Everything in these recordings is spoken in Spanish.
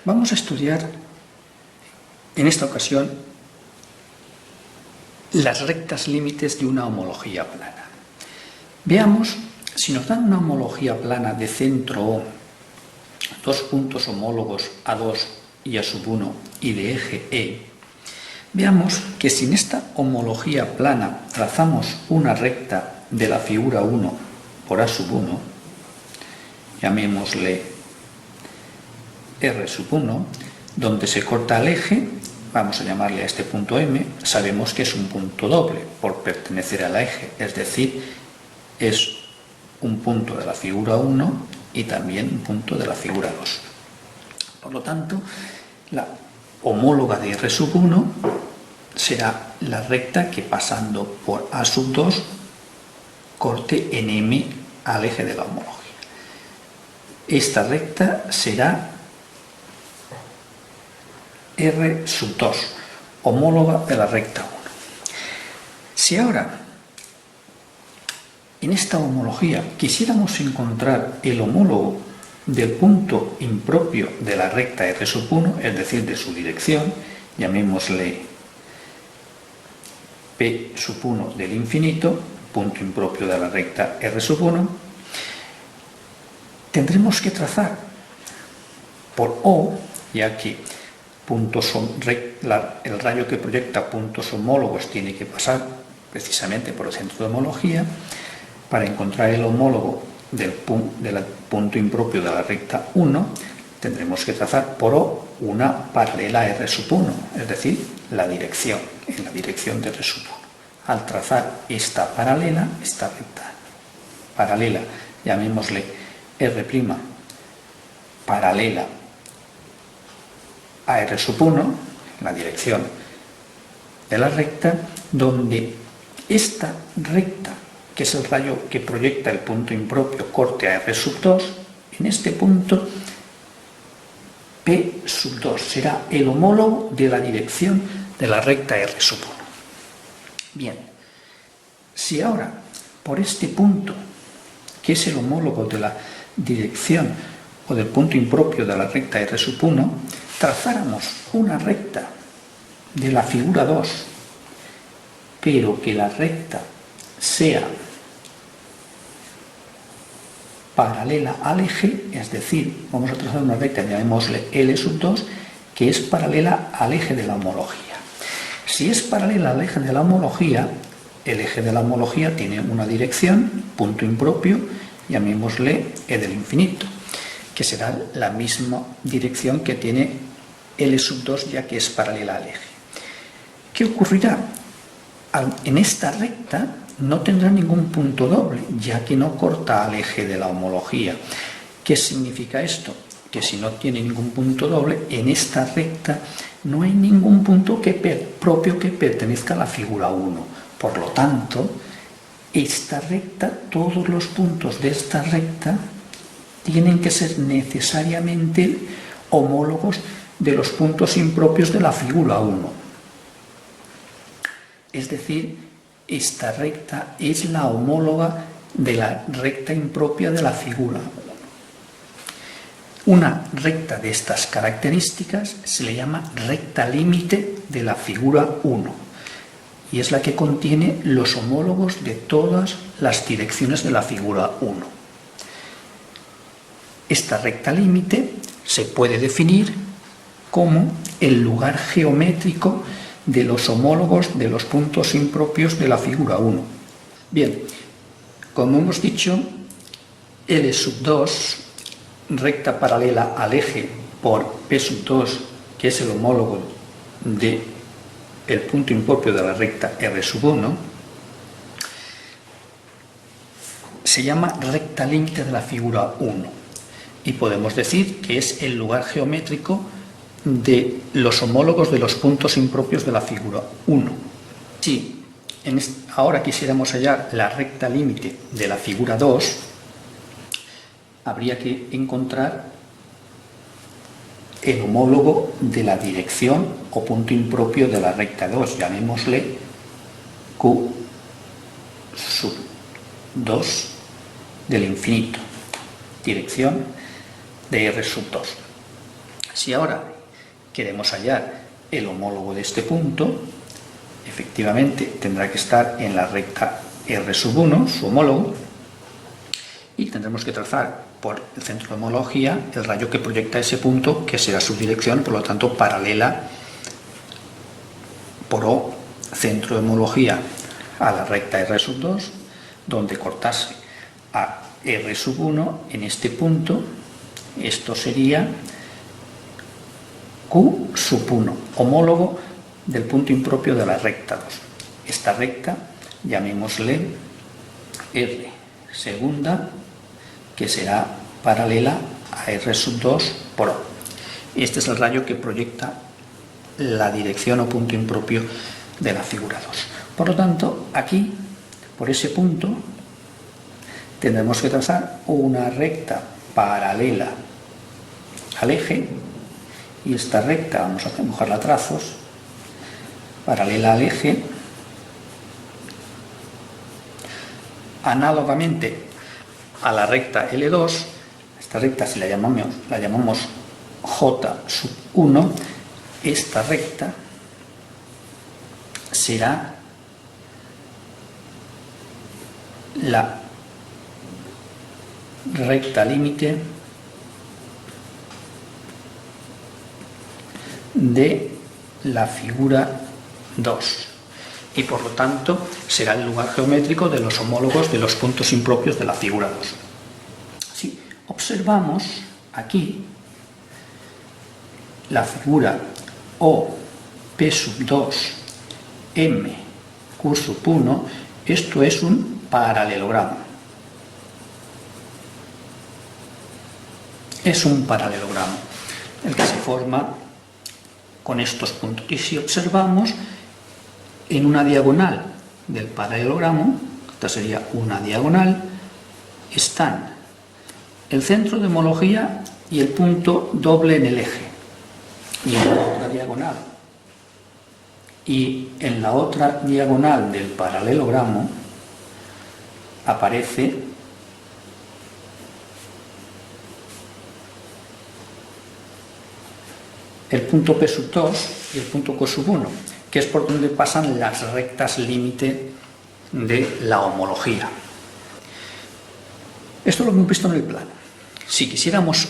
Vamos a estudiar en esta ocasión las rectas límites de una homología plana. Veamos, si nos dan una homología plana de centro O, dos puntos homólogos A2 y A1 y de eje E, veamos que si en esta homología plana trazamos una recta de la figura 1 por A1, llamémosle R1, donde se corta el eje, vamos a llamarle a este punto M, sabemos que es un punto doble por pertenecer al eje, es decir, es un punto de la figura 1 y también un punto de la figura 2. Por lo tanto, la homóloga de R1 será la recta que pasando por A2 corte en M al eje de la homología. Esta recta será R2, homóloga de la recta 1. Si ahora en esta homología quisiéramos encontrar el homólogo del punto impropio de la recta R1, es decir, de su dirección, llamémosle P1 del infinito, punto impropio de la recta R1, tendremos que trazar por O, ya que el rayo que proyecta puntos homólogos tiene que pasar precisamente por el centro de homología. Para encontrar el homólogo del punto impropio de la recta 1, tendremos que trazar por O una paralela a R1, es decir, la dirección, en la dirección de R1. Al trazar esta paralela, esta recta paralela, llamémosle R', paralela a R1, la dirección de la recta, donde esta recta, que es el rayo que proyecta el punto impropio, corte a R2, en este punto P2 será el homólogo de la dirección de la recta R1. Bien, si ahora por este punto, que es el homólogo de la dirección o del punto impropio de la recta R1, trazáramos una recta de la figura 2, pero que la recta sea paralela al eje, es decir, vamos a trazar una recta, llamémosle L2, que es paralela al eje de la homología. Si es paralela al eje de la homología, el eje de la homología tiene una dirección, punto impropio, llamémosle E del infinito, que será la misma dirección que tiene L2, ya que es paralela al eje. ¿Qué ocurrirá? En esta recta no tendrá ningún punto doble, ya que no corta al eje de la homología. ¿Qué significa esto? Que si no tiene ningún punto doble, en esta recta no hay ningún punto propio que pertenezca a la figura 1. Por lo tanto, esta recta, todos los puntos de esta recta tienen que ser necesariamente homólogos de los puntos impropios de la figura 1. Es decir, esta recta es la homóloga de la recta impropia de la figura 1. Una recta de estas características se le llama recta límite de la figura 1 y es la que contiene los homólogos de todas las direcciones de la figura 1. Esta recta límite se puede definir como el lugar geométrico de los homólogos de los puntos impropios de la figura 1. Bien, como hemos dicho, L2, recta paralela al eje por P2, que es el homólogo del punto impropio de la recta R1, se llama recta límite de la figura 1 y podemos decir que es el lugar geométrico de los homólogos de los puntos impropios de la figura 1. Si ahora quisiéramos hallar la recta límite de la figura 2, habría que encontrar el homólogo de la dirección o punto impropio de la recta 2, llamémosle Q2 del infinito, dirección de R2. Si ahora queremos hallar el homólogo de este punto, efectivamente tendrá que estar en la recta R1, su homólogo, y tendremos que trazar por el centro de homología el rayo que proyecta ese punto, que será su dirección, por lo tanto paralela por O, centro de homología a la recta R2, donde cortase a R1 en este punto. Esto sería Q1, homólogo del punto impropio de la recta 2. Esta recta llamémosle R segunda, que será paralela a R2 por O. Este es el rayo que proyecta la dirección o punto impropio de la figura 2. Por lo tanto, aquí, por ese punto, tendremos que trazar una recta paralela al eje, y esta recta, vamos a dibujarla a trazos, paralela al eje, análogamente a la recta L2. Esta recta, si la llamamos J1, esta recta será la recta límite de la figura 2, y por lo tanto será el lugar geométrico de los homólogos de los puntos impropios de la figura 2. Si observamos aquí la figura O, P2, M, Q1, esto es un paralelogramo. Es un paralelogramo el que se forma con estos puntos. Y si observamos en una diagonal del paralelogramo, esta sería una diagonal, están el centro de homología y el punto doble en el eje. Y en la otra diagonal, del paralelogramo aparece el punto P2 y el punto Q1, que es por donde pasan las rectas límite de la homología. Esto lo hemos visto en el plano. Si quisiéramos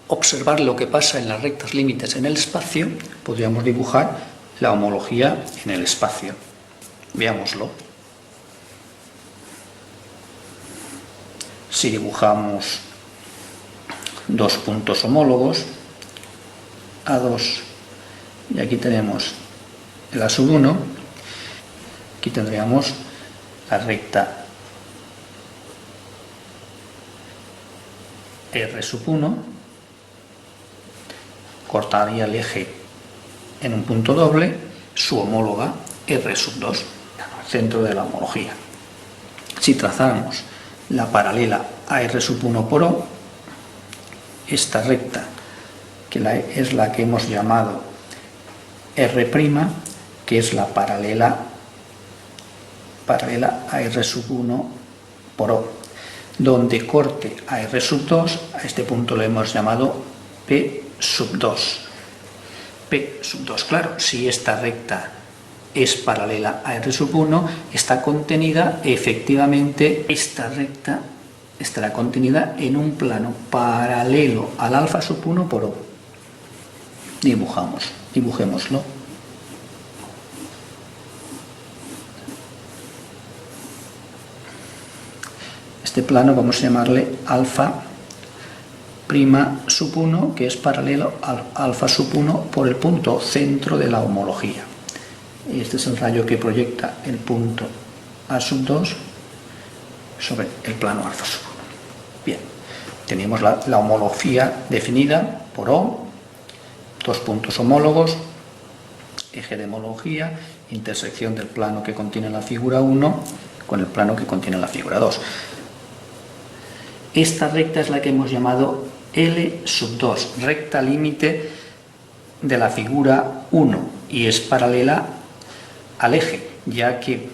observar lo que pasa en las rectas límites en el espacio, podríamos dibujar la homología en el espacio. Veámoslo. Si dibujamos dos puntos homólogos, A2, y aquí tenemos el A1, aquí tendríamos la recta R1, cortaría el eje en un punto doble, su homóloga R2, centro de la homología. Si trazáramos la paralela a R1 por O, esta recta, que es la que hemos llamado R', que es la paralela a R1 por O, donde corte a R2, a este punto lo hemos llamado P2. P2, claro, si esta recta es paralela a R1, está contenida, efectivamente, esta recta estará contenida en un plano paralelo al alfa1 por O. Dibujémoslo. Este plano vamos a llamarle alfa' 1, que es paralelo al alfa1 por el punto centro de la homología. Este es el rayo que proyecta el punto A2 sobre el plano alfa1. Bien, tenemos la homología definida por O, dos puntos homólogos, eje de homología, intersección del plano que contiene la figura 1 con el plano que contiene la figura 2. Esta recta es la que hemos llamado L2, recta límite de la figura 1, y es paralela al eje, ya que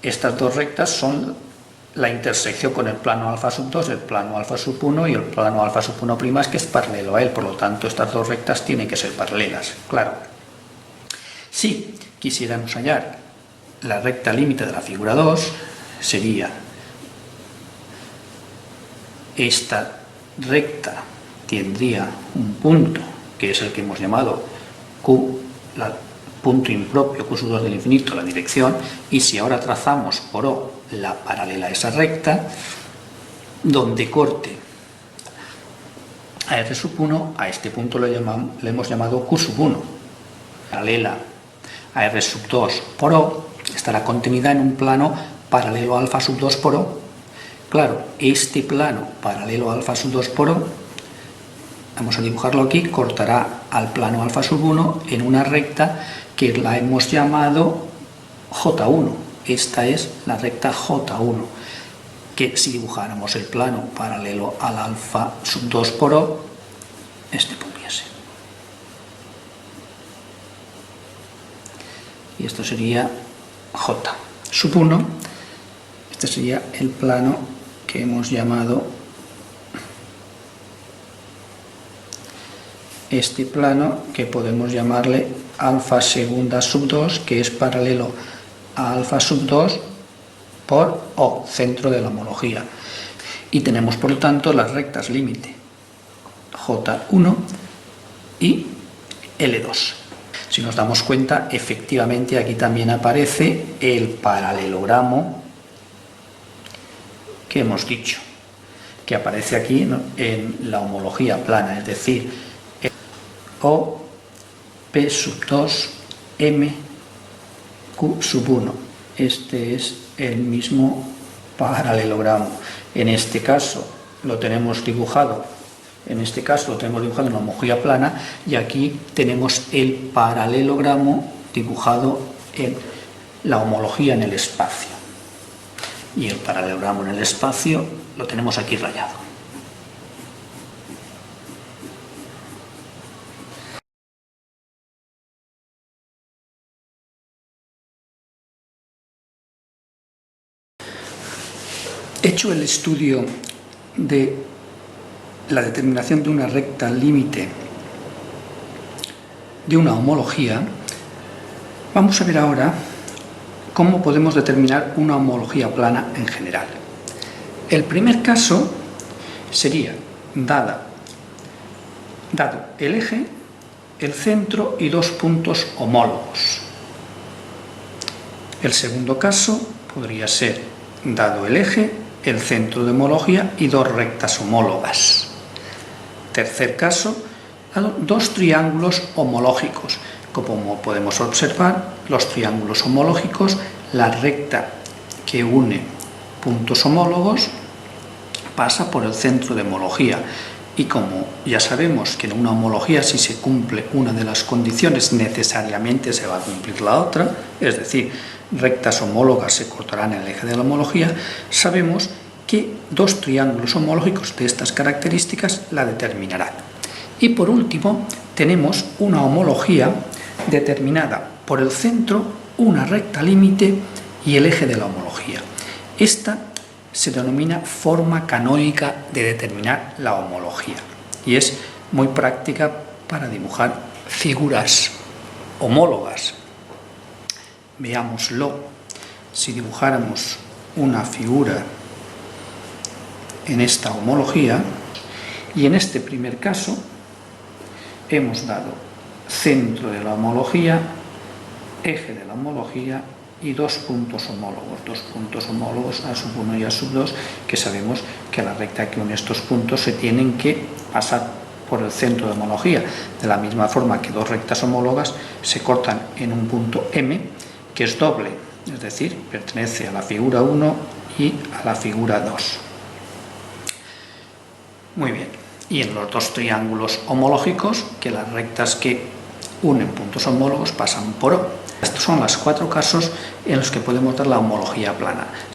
estas dos rectas son la intersección con el plano alfa sub 2, el plano alfa sub 1 y el plano alfa sub 1' que es paralelo a él, por lo tanto estas dos rectas tienen que ser paralelas, claro. Si quisiéramos hallar la recta límite de la figura 2, sería esta recta tendría un punto, que es el que hemos llamado Q, punto impropio, Q sub 2 del infinito, la dirección, y si ahora trazamos por O la paralela a esa recta, donde corte a R sub 1, a este punto le hemos llamado Q sub 1. Paralela a R sub 2 por O estará contenida en un plano paralelo a alfa sub 2 por O. Claro, este plano paralelo a alfa sub 2 por O, vamos a dibujarlo aquí, cortará al plano alfa sub 1 en una recta que la hemos llamado J1. Esta es la recta J1, que si dibujáramos el plano paralelo al alfa sub 2 por O, este podría ser. Y esto sería J sub 1. Este sería el plano que hemos llamado, este plano que podemos llamarle alfa segunda sub 2, que es paralelo a alfa sub 2 por O, centro de la homología. Y tenemos por lo tanto las rectas límite J1 y L2. Si nos damos cuenta, efectivamente aquí también aparece el paralelogramo que hemos dicho, que aparece aquí, ¿no?, en la homología plana, es decir, O, P sub 2, M, Q sub 1. Este es el mismo paralelogramo. En este caso lo tenemos dibujado, en una homología plana, y aquí tenemos el paralelogramo dibujado en la homología en el espacio. Y el paralelogramo en el espacio lo tenemos aquí rayado. Hecho el estudio de la determinación de una recta límite de una homología, vamos a ver ahora cómo podemos determinar una homología plana en general. El primer caso sería dado el eje, el centro y dos puntos homólogos. El segundo caso podría ser dado el eje, el centro de homología y dos rectas homólogas. Tercer caso, dado dos triángulos homológicos. Como podemos observar, los triángulos homológicos, la recta que une puntos homólogos pasa por el centro de homología. Y como ya sabemos que en una homología, si se cumple una de las condiciones, necesariamente se va a cumplir la otra, es decir, rectas homólogas se cortarán en el eje de la homología, sabemos que dos triángulos homológicos de estas características la determinarán. Y por último, tenemos una homología determinada por el centro, una recta límite y el eje de la homología. Esta se denomina forma canónica de determinar la homología y es muy práctica para dibujar figuras homólogas. Veámoslo. Si dibujáramos una figura en esta homología, y en este primer caso hemos dado centro de la homología, eje de la homología y dos puntos homólogos a sub 1 y a sub 2, que sabemos que la recta que une estos puntos se tienen que pasar por el centro de homología, de la misma forma que dos rectas homólogas se cortan en un punto M, que es doble, es decir, pertenece a la figura 1 y a la figura 2. Muy bien, y en los dos triángulos homológicos, que las rectas que unen puntos homólogos pasan por O. Estos son los 4 casos en los que podemos dar la homología plana.